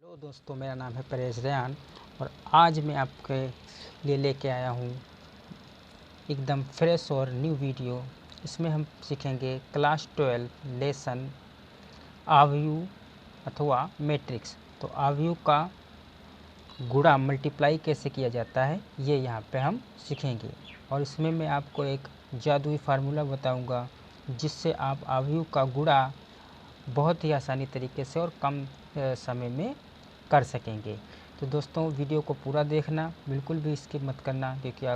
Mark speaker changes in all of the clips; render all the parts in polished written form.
Speaker 1: Hello दोस्तों, मेरा नाम है परेश रेयान और आज मैं आपके लिए लेके आया हूँ एकदम फ्रेश और न्यू वीडियो। इसमें हम सीखेंगे क्लास 12 लेसन आव्यू अथवा मैट्रिक्स। तो आव्यू का गुणा मल्टीप्लाई कैसे किया जाता है ये यहाँ पे हम सीखेंगे। और इसमें मैं आपको एक जादुई फार्मूला बताऊँगा जिससे आप आव्यू का गुणा बहुत ही आसानी तरीके से और कम समय में कर सकेंगे। तो दोस्तों, वीडियो को पूरा देखना, बिल्कुल भी स्किप मत करना, क्योंकि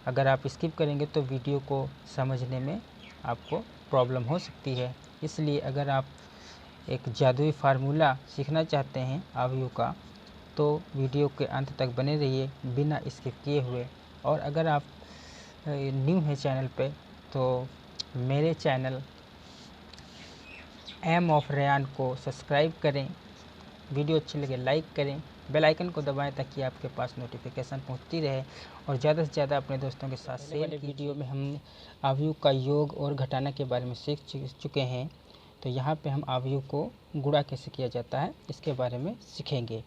Speaker 1: अगर आप स्किप करेंगे तो वीडियो को समझने में आपको प्रॉब्लम हो सकती है। इसलिए अगर आप एक जादुई फार्मूला सीखना चाहते हैं आव्यू का, तो वीडियो के अंत तक बने रहिए बिना स्किप किए हुए। और अगर आप न्यू हैं चैनल पे, तो मेरे चैनल एम ऑफ रेयान को सब्सक्राइब करें, वीडियो अच्छी लगे लाइक करें, बेल आइकन को दबाएं ताकि आपके पास नोटिफिकेशन पहुंचती रहे, और ज़्यादा से ज़्यादा अपने दोस्तों के साथ शेयर कीजिए। वीडियो में हम आव्यू का योग और घटाना के बारे में सीख चुके हैं। तो यहाँ पे हम आव्यू को गुणा कैसे किया जाता है इसके बारे में सीखेंगे।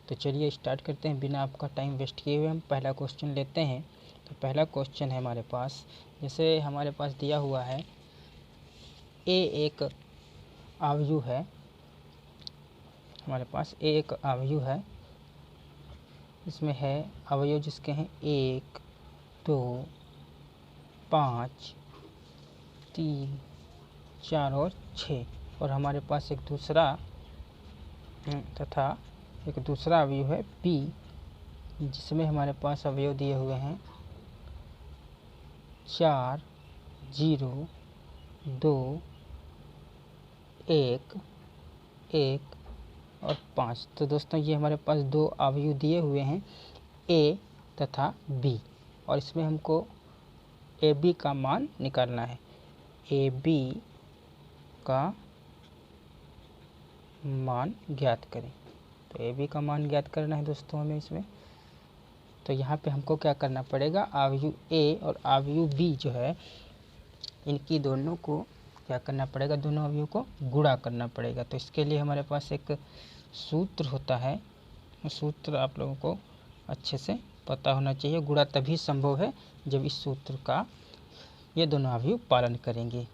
Speaker 1: तो चलिए स्टार्ट करते हैं बिना आपका टाइम वेस्ट किए हुए। हम पहला क्वेश्चन लेते हैं। तो पहला क्वेश्चन है हमारे पास, जैसे हमारे पास दिया हुआ है ए एक आव्यू है, हमारे पास एक अवयव है। इसमें है अवयव जिसके हैं 1, 2, 5, 3, 4 और 6। और हमारे पास एक दूसरा अवयव है B, जिसमें हमारे पास अवयव दिए हुए हैं 4, 0, 2, 1, 1 और 5। तो दोस्तों, ये हमारे पास दो अवयव दिए हुए हैं A तथा B, और इसमें हमको AB का मान निकालना है। AB का मान ज्ञात करें। तो AB का मान ज्ञात करना है दोस्तों हमें इसमें। तो यहाँ पे हमको क्या करना पड़ेगा, अवयव A और अवयव B जो है, इनकी दोनों को क्या करना पड़ेगा, दोनों अवयव को गुणा करना पड़ेगा। तो इसके लिए हमारे पास एक सूत्र होता है, सूत्र आप लोगों को अच्छे से पता होना चाहिए। गुणा तभी संभव है जब इस सूत्र का ये दोनों अवयव पालन करेंगे।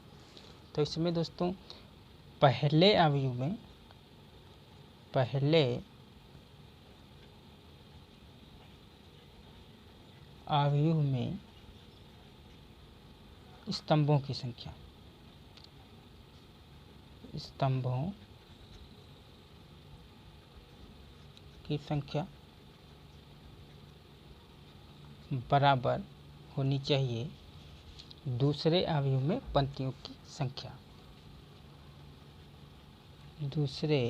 Speaker 1: तो इसमें दोस्तों पहले अवयव में स्तंभों की संख्या बराबर होनी चाहिए दूसरे अवयव में पंक्तियों की संख्या। दूसरे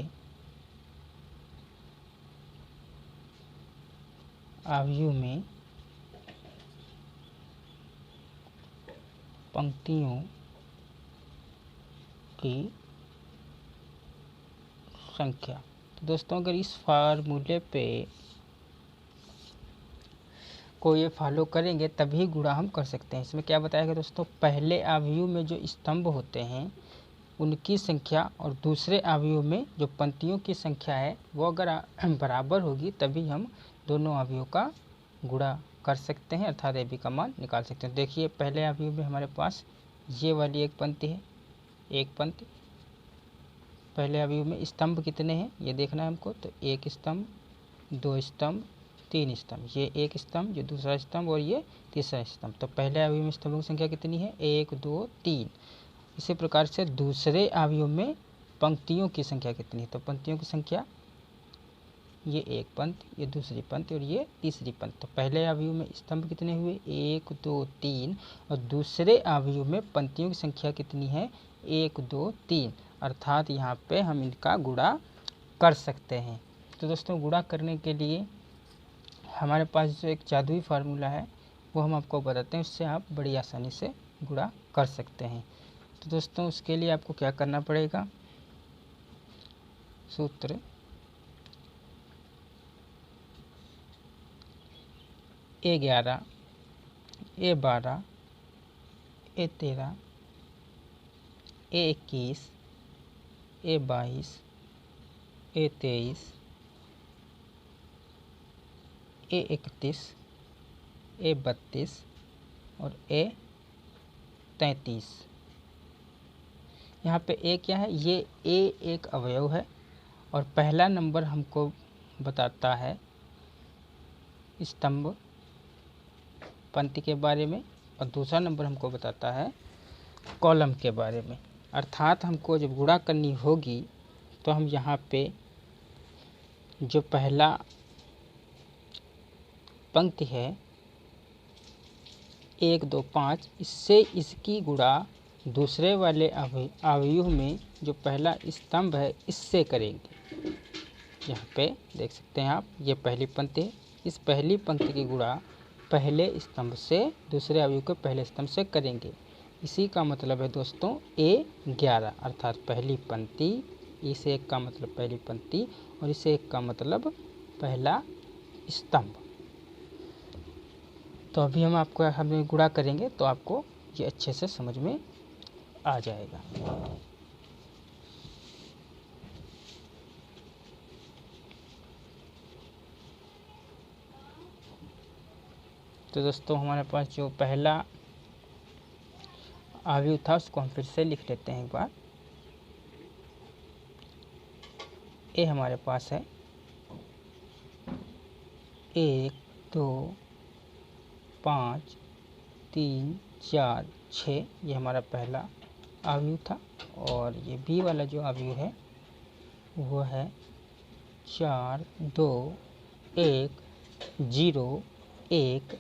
Speaker 1: अवयव में पंक्तियों की संख्या। तो दोस्तों, अगर इस फार्मूले पे को ये फॉलो करेंगे तभी गुणा हम कर सकते हैं। इसमें क्या बताया गया दोस्तों, पहले अवयव में जो स्तंभ होते हैं उनकी संख्या और दूसरे अवयव में जो पंक्तियों की संख्या है वो अगर बराबर होगी तभी हम दोनों अवयवों का गुणा कर सकते हैं, अर्थात AB का मान निकाल सकते हैं। देखिए, पहले अवयव में हमारे पास ये वाली एक पंक्ति है, एक पंक्ति। पहले अवयव में स्तंभ कितने हैं ये देखना है हमको। तो एक स्तंभ, दो स्तंभ, तीन स्तंभ। ये एक स्तंभ, ये दूसरा स्तंभ और ये तीसरा स्तंभ। तो पहले अवयव में स्तंभों की संख्या कितनी है, 1, 2, 3। इसी प्रकार से दूसरे अवयव में पंक्तियों की संख्या कितनी है। तो पंक्तियों की संख्या, ये एक पंक्ति, ये दूसरी पंक्ति और ये तीसरी पंक्ति। तो पहले अवयव में स्तंभ कितने हुए, 1, 2, 3, और दूसरे अवयव में पंक्तियों की संख्या कितनी है, 1, 2, 3। अर्थात यहाँ पे हम इनका गुणा कर सकते हैं। तो दोस्तों, गुणा करने के लिए हमारे पास जो एक जादुई फार्मूला है वो हम आपको बताते हैं, उससे आप बड़ी आसानी से गुणा कर सकते हैं। तो दोस्तों, उसके लिए आपको क्या करना पड़ेगा, सूत्र A11, A12, A13, A21, A22, A23, A31, A32 और A33। यहाँ पे A क्या है, ये A एक अवयव है और पहला नंबर हमको बताता है स्तंभ पंक्ति के बारे में और दूसरा नंबर हमको बताता है कॉलम के बारे में। अर्थात हमको जब गुणा करनी होगी तो हम यहाँ पे जो पहला पंक्ति है 1 2 5, इससे इसकी गुणा दूसरे वाले अवयव में जो पहला स्तंभ है इससे करेंगे। यहाँ पे देख सकते हैं आप, ये पहली पंक्ति है, इस पहली पंक्ति की गुणा पहले स्तंभ से दूसरे अवयव के पहले स्तंभ से करेंगे। इसी का मतलब है दोस्तों A11, अर्थात पहली पंक्ति, इस एक का मतलब पहली पंक्ति और इस एक का मतलब पहला स्तंभ। तो अभी हम गुणा करेंगे तो आपको ये अच्छे से समझ में आ जाएगा। तो दोस्तों हमारे पास जो पहला अवयव था उसको हम फिर से लिख लेते हैं एक बार। ए हमारे पास है 1 2 5 3 4 6, ये हमारा पहला अवयव था। और ये बी वाला जो अवयव है वो है 4 2 1 0 1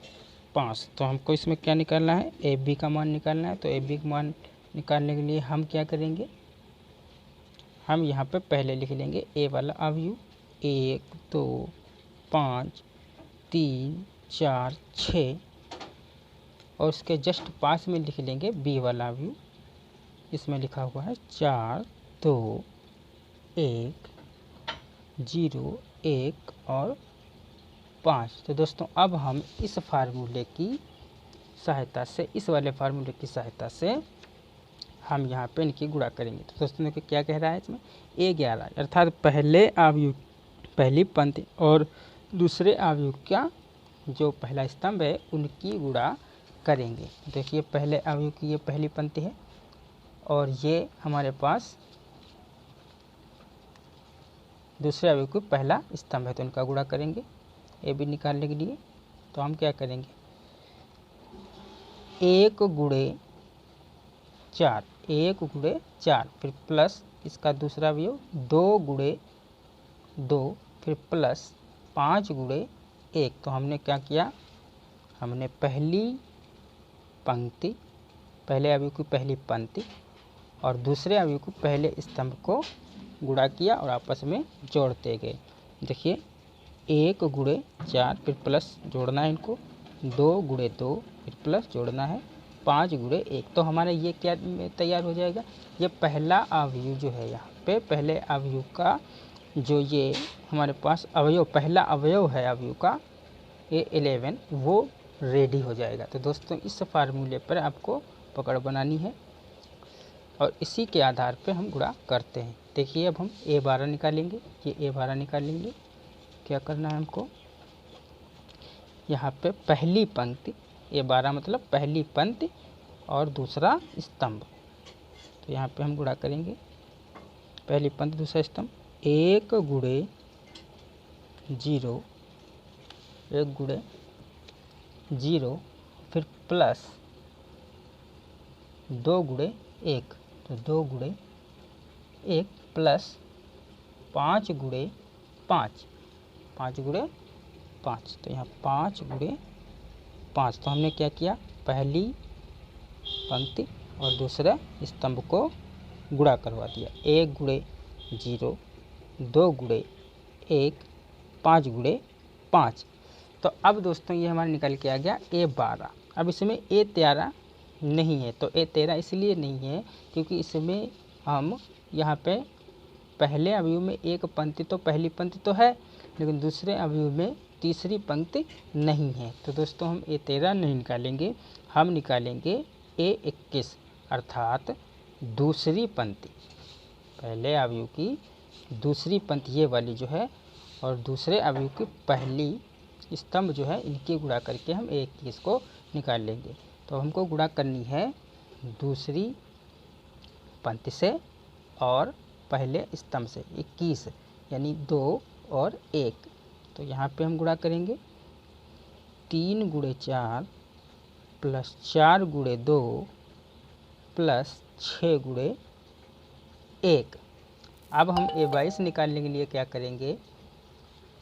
Speaker 1: 5। तो हमको इसमें क्या निकालना है, ए बी का मान निकालना है। तो ए बी का मान निकालने के लिए हम क्या करेंगे, हम यहाँ पे पहले लिख लेंगे ए वाला अवयव 1 2 5 3 4 6 और उसके जस्ट पास में लिख लेंगे बी वाला अवयव। इसमें लिखा हुआ है 4 2 1 0 1 और 5। तो दोस्तों अब हम इस फार्मूले की सहायता से, इस वाले फार्मूले की सहायता से हम यहाँ पे इनकी गुणा करेंगे। तो दोस्तों देखिए क्या कह रहा है इसमें, A11 अर्थात पहले अवयव पहली पंक्ति और दूसरे अवयव का जो पहला स्तंभ है उनकी गुणा करेंगे। देखिए पहले अवयव की ये पहली पंक्ति है और ये हमारे पास दूसरे अवयव का पहला स्तंभ है, तो इनका गुणा करेंगे ए बी निकालने के लिए। तो हम क्या करेंगे, 1 गुणे 4, 1 गुणे 4, फिर प्लस इसका दूसरा अवयव 2 गुणे 2, फिर प्लस 5 गुणे 1। तो हमने क्या किया, हमने पहली पंक्ति, पहले अवयव की पहली पंक्ति और दूसरे अवयव को पहले स्तंभ को गुणा किया और आपस में जोड़ते गए। देखिए 1 गुणे 4, फिर प्लस जोड़ना है इनको, 2 गुणे 2, फिर प्लस जोड़ना है 5 गुणे 1। तो हमारा ये क्या तैयार हो जाएगा, ये पहला अवयव जो है, यहाँ पे पहले अवयव का जो ये हमारे पास अवयव, पहला अवयव है अवयव का A11, वो रेडी हो जाएगा। तो दोस्तों इस फार्मूले पर आपको पकड़ बनानी है और इसी के आधार पे हम गुणा करते हैं। देखिए अब हम A12 निकालेंगे, ये A12 निकालेंगे। क्या करना है हमको, यहाँ पे पहली पंक्ति, A12 मतलब पहली पंक्ति और दूसरा स्तंभ। तो यहाँ पे हम गुणा करेंगे पहली पंक्ति दूसरा स्तंभ, 1 गुणे 0, 1 गुणे 0, फिर प्लस 2 गुणे 1, तो 2 गुणे 1 प्लस 5 गुणे 5, 5 गुणे 5। तो यहाँ 5 गुणे 5। तो हमने क्या किया, पहली पंक्ति और दूसरे स्तंभ को गुणा करवा दिया, 1 गुणे 0, 2 गुणे 1, 5 गुणे 5। तो अब दोस्तों ये हमारा निकल के आ गया A12। अब इसमें A13 नहीं है, तो A13 इसलिए नहीं है क्योंकि इसमें हम यहाँ पे पहले अवयव में एक पंक्ति, तो पहली पंक्ति तो है लेकिन दूसरे अवयव में तीसरी पंक्ति नहीं है। तो दोस्तों हम A13 नहीं निकालेंगे, हम निकालेंगे A21 अर्थात दूसरी पंक्ति, पहले अवयव की दूसरी पंक्ति ये वाली जो है और दूसरे अवयव की पहली स्तंभ जो है इनकी गुणा करके हम 21 को निकाल लेंगे। तो हमको गुणा करनी है दूसरी पंक्ति से और पहले स्तंभ से 21, यानी 2 और 1। तो यहाँ पे हम गुणा करेंगे 3 गुणे 4 प्लस 4 गुणे 2 प्लस 6 गुणे 1। अब हम A22 निकालने के लिए क्या करेंगे,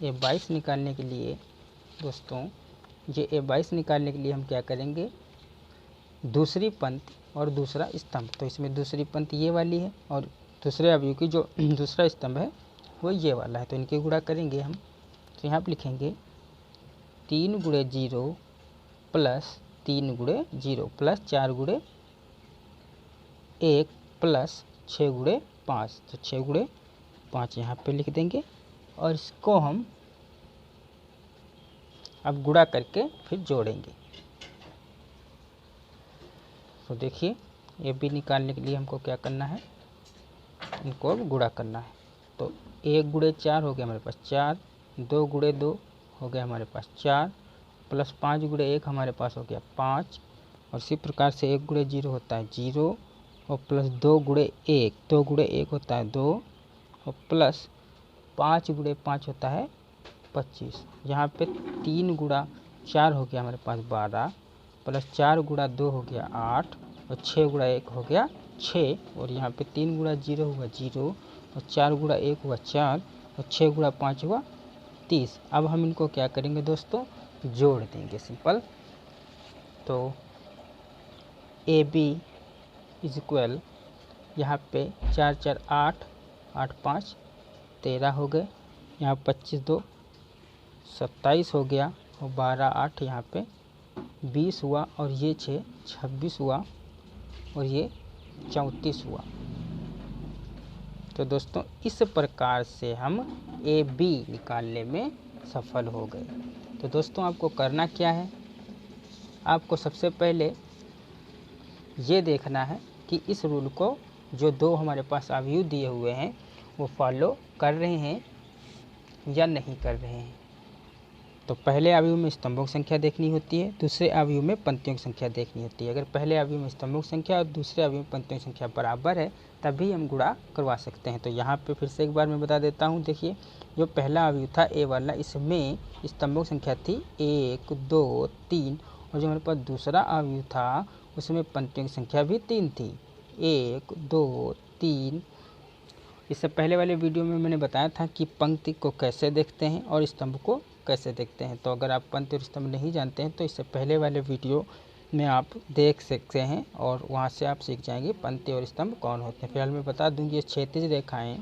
Speaker 1: A22 निकालने के लिए दोस्तों ये A22 निकालने के लिए हम क्या करेंगे, दूसरी पंक्ति और दूसरा स्तंभ। तो इसमें दूसरी पंक्ति ये वाली है और दूसरे अवयव की जो दूसरा स्तंभ है वो ये वाला है। तो इनकी गुणा करेंगे हम। तो यहाँ पर लिखेंगे 3 गुणे 0 प्लस 3 गुणे 0 प्लस 4 गुणे 1 प्लस 6 गुणे 5। तो 6 गुणे 5 यहाँ पे लिख देंगे और इसको हम अब गुणा करके फिर जोड़ेंगे। तो देखिए ये भी निकालने के लिए हमको क्या करना है, इनको अब गुणा करना है। तो 1 गुणे 4 हो गया हमारे पास 4, 2 गुणे 2 हो गया हमारे पास 4, प्लस 5 गुणे 1 हमारे पास हो गया 5, और इसी प्रकार से 1 गुणे 0 होता है 0, और प्लस 2 गुणे 1, 2 गुणे 1 होता है 2, और प्लस 5 गुणे 5 होता है 25। यहाँ पे 3 गुणा 4 हो गया हमारे पास 12, प्लस 4 गुणा 2 हो गया 8, और 6 गुणा 1 हो गया 6, और यहाँ पे 3 गुणा 0 हुआ 0, और 4 गुणा 1 हुआ 4, और 6 गुणा 5 हुआ 30। अब हम इनको क्या करेंगे दोस्तों, जोड़ देंगे सिंपल। तो AB इज इक्वल, यहाँ पे 4 4 8, 8 5 13 हो गए, यहाँ 25 2 27 हो गया, और 12 8 यहाँ पे 20 हुआ, और ये 6 26 हुआ, और ये 34 हुआ। तो दोस्तों इस प्रकार से हम AB निकालने में सफल हो गए। तो दोस्तों आपको करना क्या है, आपको सबसे पहले ये देखना है कि इस रूल को जो दो हमारे पास अवयव दिए हुए हैं वो फॉलो कर रहे हैं या नहीं कर रहे हैं। तो पहले अवयव में स्तंभों की संख्या देखनी होती है, दूसरे अवयव में पंक्तियों की संख्या देखनी होती है। अगर पहले अवयव में स्तंभों की संख्या और दूसरे अवयव में पंक्तियों की संख्या बराबर है तभी हम गुणा करवा सकते हैं। तो यहाँ पे फिर से एक बार मैं बता देता हूँ। देखिए जो पहला अवयव था A वाला, इसमें स्तंभों की संख्या थी 1 2 3, और जो हमारे पास दूसरा अवयव था उसमें पंक्तियों की संख्या भी 3 थी, 1 2 3। इससे पहले वाले वीडियो में मैंने बताया था कि पंक्ति को कैसे देखते हैं और स्तंभ को कैसे देखते हैं। तो अगर आप पंक्ति और स्तंभ नहीं जानते हैं तो इससे पहले वाले वीडियो में आप देख सकते हैं और वहां से आप सीख जाएंगे पंक्ति और स्तंभ कौन होते हैं। फिलहाल मैं बता दूं कि ये क्षैतिज रेखाएं,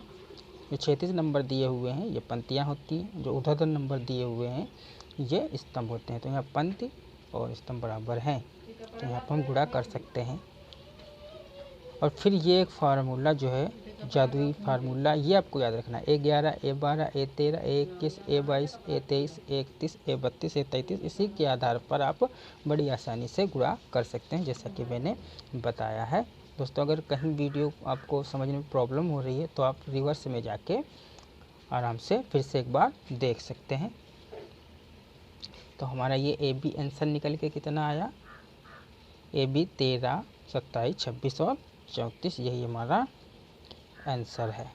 Speaker 1: ये क्षैतिज नंबर दिए हुए हैं ये पंक्तियाँ होती हैं, जो ऊर्ध्वाधर नंबर दिए हुए हैं ये स्तंभ होते हैं। तो यहाँ पंक्ति और स्तंभ बराबर हैं, तो यहाँ पर हम गुणा कर सकते हैं। और फिर ये एक फार्मूला जो है जादुई फार्मूला, ये आपको याद रखना है। A11 A12 A13 A21 A22 A23 A31 A32 A33, इसी के आधार पर आप बड़ी आसानी से गुणा कर सकते हैं, जैसा कि मैंने बताया है। दोस्तों अगर कहीं वीडियो आपको समझने में प्रॉब्लम हो रही है तो आप रिवर्स में जाके आराम से फिर से एक बार देख सकते हैं। तो हमारा ये AB आंसर निकल के कितना आया, AB 13 27 26 और 34, यही हमारा आंसर है।